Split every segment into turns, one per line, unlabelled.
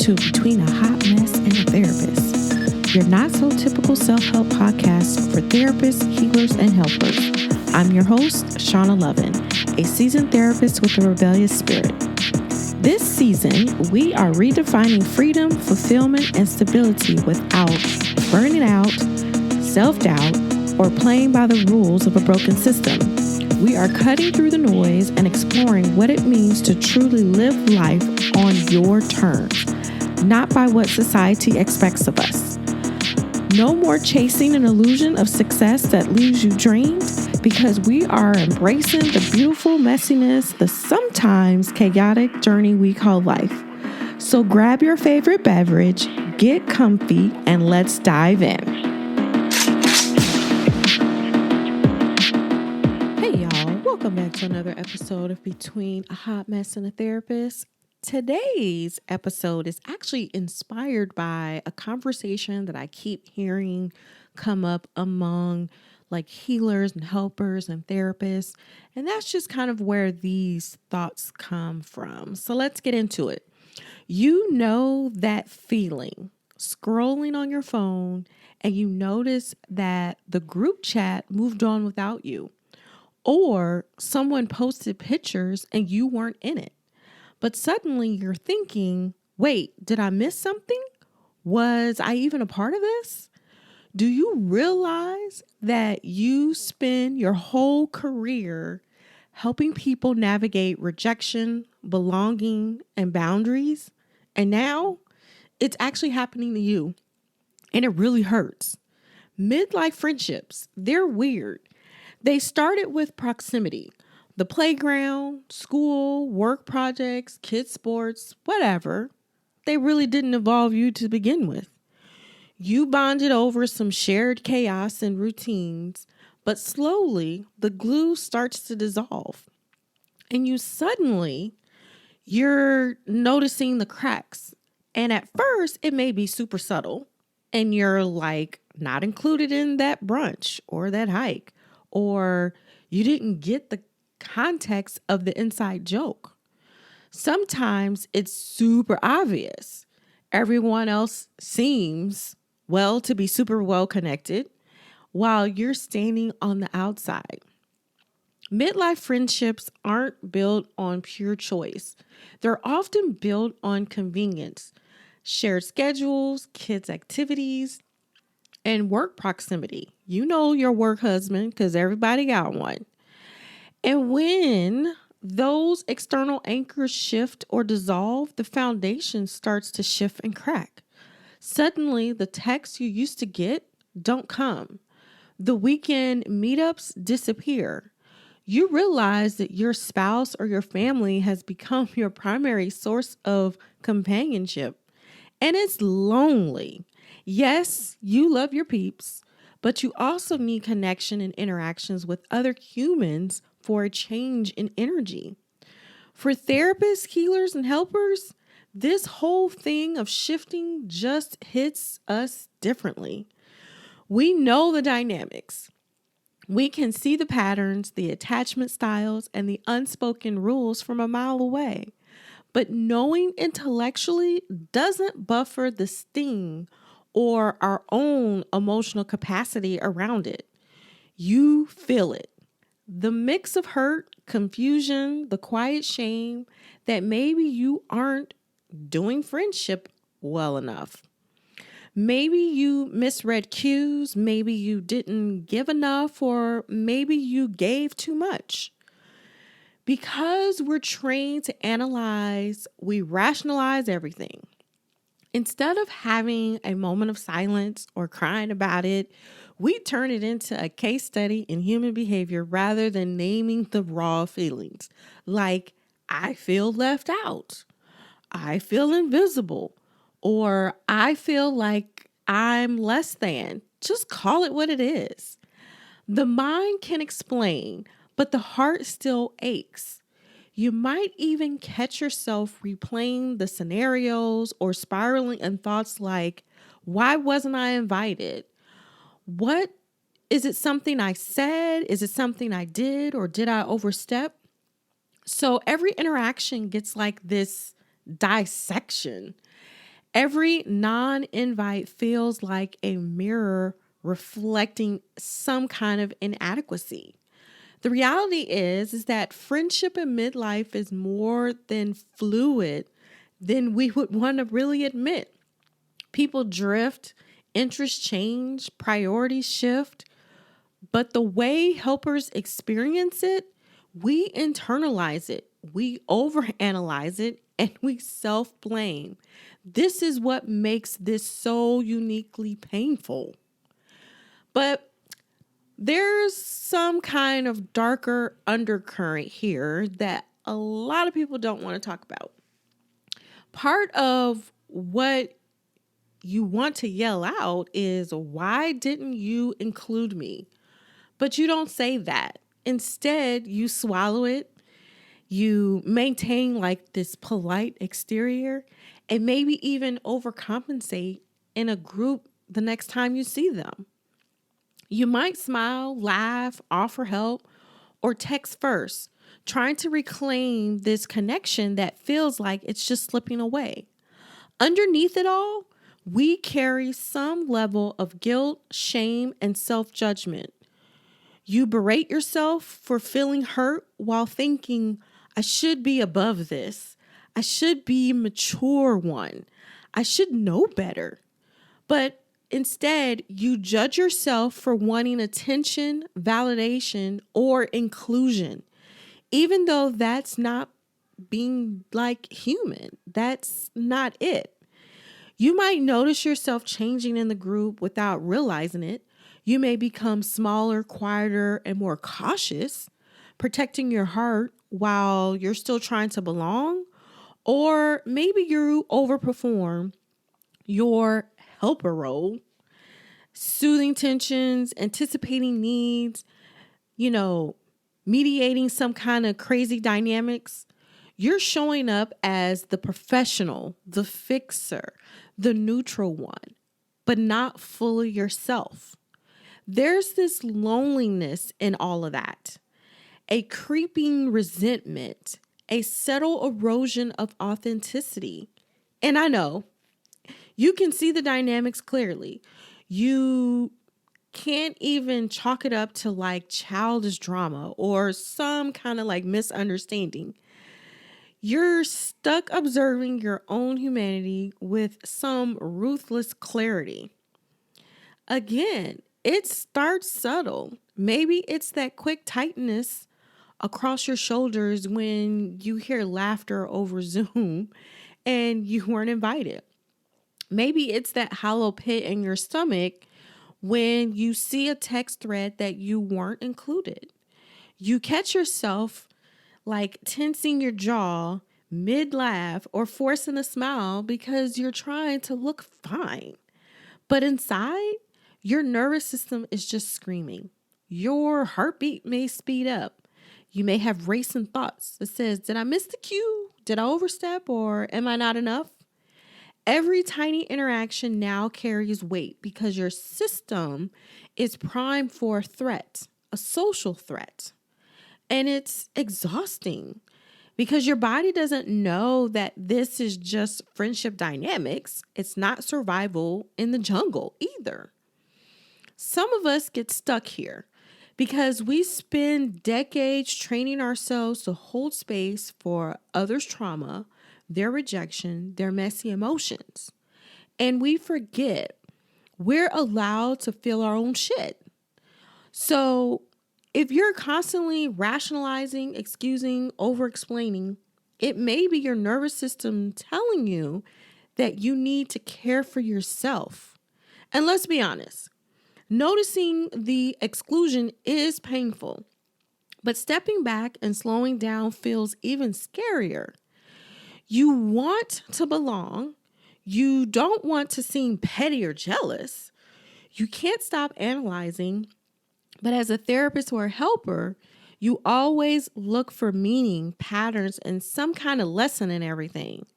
to Between a Hot Mess and a Therapist, your not so typical self-help podcast for therapists, healers, and helpers. I'm your host, Shauna Lovin, a seasoned therapist with a rebellious spirit. This season, we are redefining freedom, fulfillment, and stability without burning out, self-doubt, or playing by the rules of a broken system. We are cutting through the noise and exploring what it means to truly live life on your terms, not by what society expects of us. No more chasing an illusion of success that leaves you drained, because we are embracing the beautiful messiness, the sometimes chaotic journey we call life. So grab your favorite beverage, get comfy, and let's dive in. Welcome back to another episode of Between a Hot Mess and a Therapist. Today's episode is actually inspired by a conversation that I keep hearing come up among like healers and helpers and therapists. And that's just kind of where these thoughts come from. So let's get into it. You know that feeling, scrolling on your phone, and you notice that the group chat moved on without you. Or someone posted pictures and you weren't in it. But suddenly you're thinking, wait, did I miss something? Was I even a part of this? Do you realize that you spend your whole career helping people navigate rejection, belonging, and boundaries? And now it's actually happening to you. And it really hurts. Midlife friendships, they're weird. They started with proximity, the playground, school, work projects, kids' sports, whatever. They really didn't involve you to begin with. You bonded over some shared chaos and routines, but slowly the glue starts to dissolve. And you're noticing the cracks. And at first it may be super subtle and you're like not included in that brunch or that hike. Or you didn't get the context of the inside joke. Sometimes it's super obvious. Everyone else seems, to be super well connected while you're standing on the outside. Midlife friendships aren't built on pure choice. They're often built on convenience, shared schedules, kids' activities, and work proximity. You know your work husband because everybody got one. And when those external anchors shift or dissolve, the foundation starts to shift and crack. Suddenly, the texts you used to get don't come. The weekend meetups disappear. You realize that your spouse or your family has become your primary source of companionship. And it's lonely. Yes, you love your peeps, but you also need connection and interactions with other humans for a change in energy. For therapists, healers, and helpers, this whole thing of shifting just hits us differently. We know the dynamics. We can see the patterns, the attachment styles, and the unspoken rules from a mile away. But knowing intellectually doesn't buffer the sting or our own emotional capacity around it. You feel it. The mix of hurt, confusion, the quiet shame that maybe you aren't doing friendship well enough. Maybe you misread cues, maybe you didn't give enough, or maybe you gave too much. Because we're trained to analyze, we rationalize everything. Instead of having a moment of silence or crying about it, we turn it into a case study in human behavior rather than naming the raw feelings. Like, I feel left out. I feel invisible. Or I feel like I'm less than. Just call it what it is. The mind can explain, but the heart still aches. You might even catch yourself replaying the scenarios or spiraling in thoughts like, why wasn't I invited? What is it something I said? Is it something I did, or did I overstep? So every interaction gets like this dissection. Every non-invite feels like a mirror reflecting some kind of inadequacy. The reality is that friendship in midlife is more than fluid than we would want to really admit. People drift, interests change, priorities shift, but the way helpers experience it, we internalize it, we overanalyze it, and we self-blame. This is what makes this so uniquely painful. But there's some kind of darker undercurrent here that a lot of people don't want to talk about. Part of what you want to yell out is, why didn't you include me? But you don't say that. Instead, you swallow it. You maintain like this polite exterior and maybe even overcompensate in a group the next time you see them. You might smile, laugh, offer help, or text first, trying to reclaim this connection that feels like it's just slipping away. Underneath it all, we carry some level of guilt, shame, and self-judgment. You berate yourself for feeling hurt while thinking, I should be above this. I should be a mature one. I should know better. But instead, you judge yourself for wanting attention, validation, or inclusion, even though that's not being like human. That's not it. You might notice yourself changing in the group without realizing it. You may become smaller, quieter, and more cautious, protecting your heart while you're still trying to belong. Or maybe you overperform your helper role, soothing tensions, anticipating needs, mediating some kind of crazy dynamics. You're showing up as the professional, the fixer, the neutral one, but not fully yourself. There's this loneliness in all of that, a creeping resentment, a subtle erosion of authenticity. And I know you can see the dynamics clearly. You can't even chalk it up to like childish drama or some kind of like misunderstanding. You're stuck observing your own humanity with some ruthless clarity. Again, it starts subtle. Maybe it's that quick tightness across your shoulders when you hear laughter over Zoom and you weren't invited. Maybe it's that hollow pit in your stomach when you see a text thread that you weren't included. You catch yourself like tensing your jaw mid laugh or forcing a smile because you're trying to look fine. But inside, your nervous system is just screaming. Your heartbeat may speed up. You may have racing thoughts that says, did I miss the cue? Did I overstep or am I not enough? Every tiny interaction now carries weight because your system is primed for a threat, a social threat. And it's exhausting because your body doesn't know that this is just friendship dynamics. It's not survival in the jungle either. Some of us get stuck here because we spend decades training ourselves to hold space for others' trauma, their rejection, their messy emotions. And we forget we're allowed to feel our own shit. So if you're constantly rationalizing, excusing, over-explaining, it may be your nervous system telling you that you need to care for yourself. And let's be honest, noticing the exclusion is painful, but stepping back and slowing down feels even scarier. You want to belong. You don't want to seem petty or jealous. You can't stop analyzing. But as a therapist or a helper, you always look for meaning, patterns, and some kind of lesson in everything.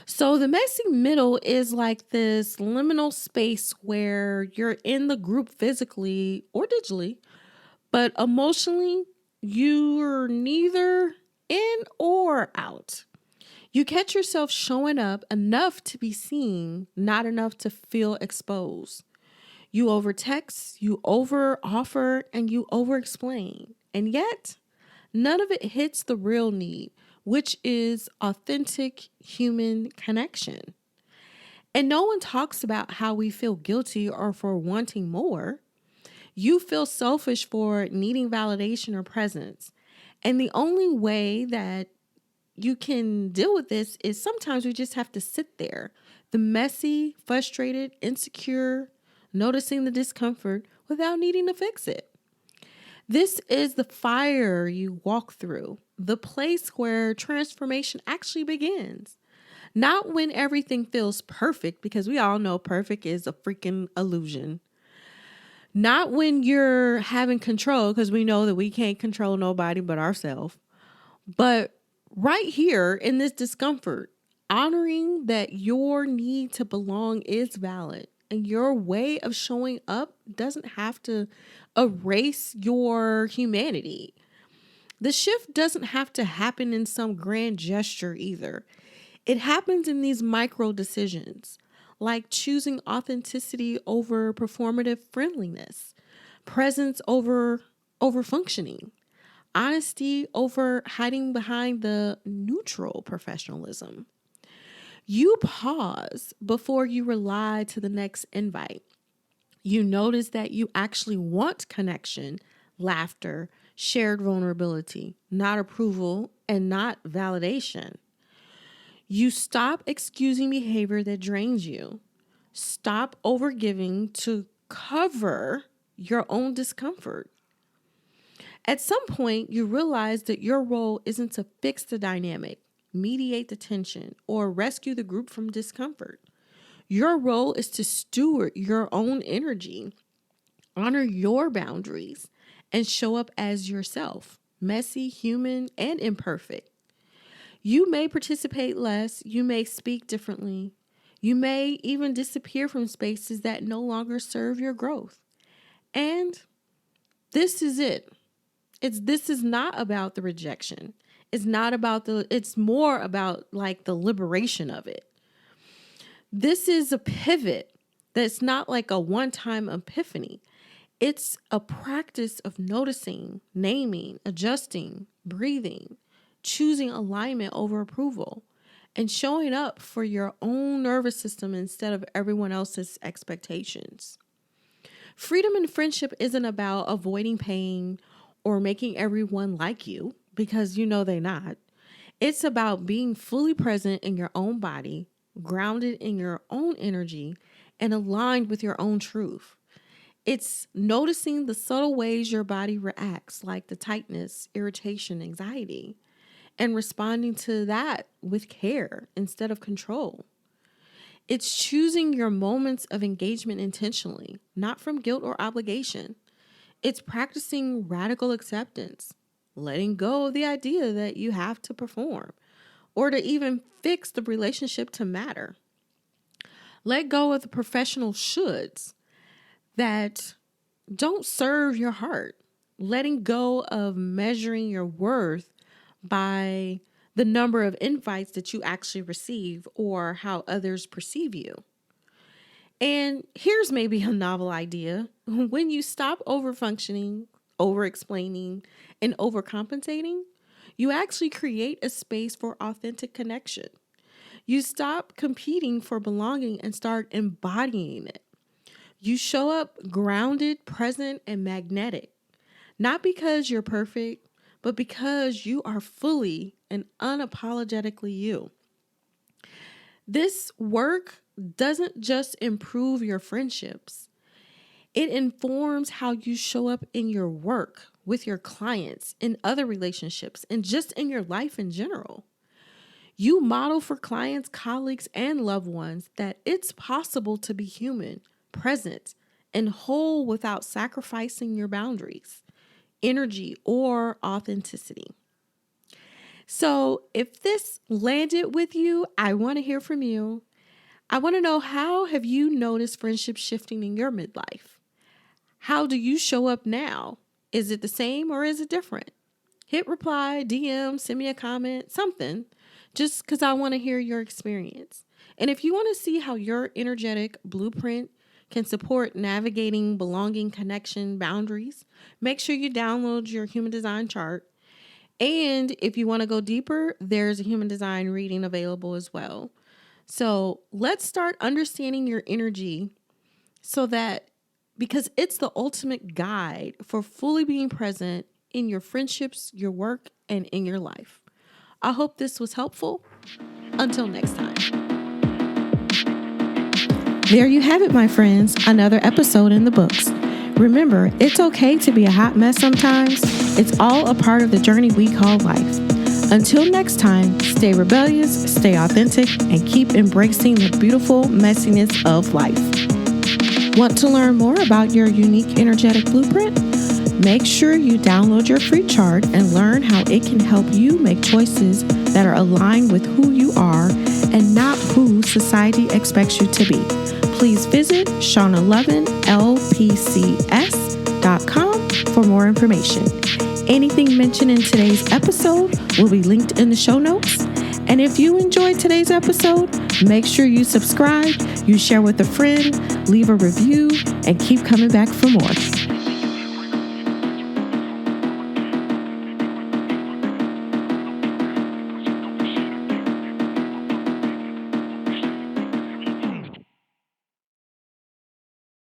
So the messy middle is like this liminal space where you're in the group physically or digitally, but emotionally, you're neither in or out. You catch yourself showing up enough to be seen, not enough to feel exposed. You overtext, you over offer, and you over explain. And yet, none of it hits the real need, which is authentic human connection. And no one talks about how we feel guilty or for wanting more. You feel selfish for needing validation or presence. And the only way that you can deal with this is sometimes we just have to sit there, the messy, frustrated, insecure, noticing the discomfort without needing to fix it. This is the fire you walk through, the place where transformation actually begins. Not when everything feels perfect, because we all know perfect is a freaking illusion. Not when you're having control, because we know that we can't control nobody but ourselves. But right here in this discomfort, honoring that your need to belong is valid and your way of showing up doesn't have to erase your humanity. The shift doesn't have to happen in some grand gesture either. It happens in these micro decisions, like choosing authenticity over performative friendliness, presence over functioning, honesty over hiding behind the neutral professionalism. You pause before you rely to the next invite. You notice that you actually want connection, laughter, shared vulnerability, not approval and not validation. You stop excusing behavior that drains you. Stop overgiving to cover your own discomfort. At some point, you realize that your role isn't to fix the dynamic, mediate the tension, or rescue the group from discomfort. Your role is to steward your own energy, honor your boundaries, and show up as yourself, messy, human, and imperfect. You may participate less, you may speak differently, you may even disappear from spaces that no longer serve your growth. And this is it. This is not about the rejection. It's more about like the liberation of it. This is a pivot that's not like a one-time epiphany. It's a practice of noticing, naming, adjusting, breathing, choosing alignment over approval, and showing up for your own nervous system instead of everyone else's expectations. Freedom in friendship isn't about avoiding pain or making everyone like you, because you know they're not. It's about being fully present in your own body, grounded in your own energy, and aligned with your own truth. It's noticing the subtle ways your body reacts, like the tightness, irritation, anxiety, and responding to that with care instead of control. It's choosing your moments of engagement intentionally, not from guilt or obligation. It's practicing radical acceptance, letting go of the idea that you have to perform or to even fix the relationship to matter. Let go of the professional shoulds that don't serve your heart. Letting go of measuring your worth by the number of invites that you actually receive or how others perceive you. And here's maybe a novel idea. When you stop over-functioning, over-explaining, and overcompensating, you actually create a space for authentic connection. You stop competing for belonging and start embodying it. You show up grounded, present, and magnetic, not because you're perfect, but because you are fully and unapologetically you. This work doesn't just improve your friendships. It informs how you show up in your work, with your clients, in other relationships, and just in your life in general. You model for clients, colleagues, and loved ones that it's possible to be human, present, and whole without sacrificing your boundaries, energy, or authenticity. So if this landed with you, I want to hear from you. I want to know, how have you noticed friendship shifting in your midlife? How do you show up now? Is it the same or is it different? Hit reply, DM, send me a comment, something. just because I want to hear your experience. And if you want to see how your energetic blueprint can support navigating belonging, connection, boundaries, make sure you download your human design chart. And if you want to go deeper, there's a human design reading available as well. So let's start understanding your energy so that because it's the ultimate guide for fully being present in your friendships, your work, and in your life. I hope this was helpful. Until next time. There you have it, my friends. Another episode in the books. Remember, it's okay to be a hot mess sometimes. It's all a part of the journey we call life. Until next time, stay rebellious, stay authentic, and keep embracing the beautiful messiness of life. Want to learn more about your unique energetic blueprint? Make sure you download your free chart and learn how it can help you make choices that are aligned with who you are and not who society expects you to be. Please visit shauna11lpcs.com for more information. Anything mentioned in today's episode will be linked in the show notes. And if you enjoyed today's episode, make sure you subscribe, you share with a friend, leave a review, and keep coming back for more.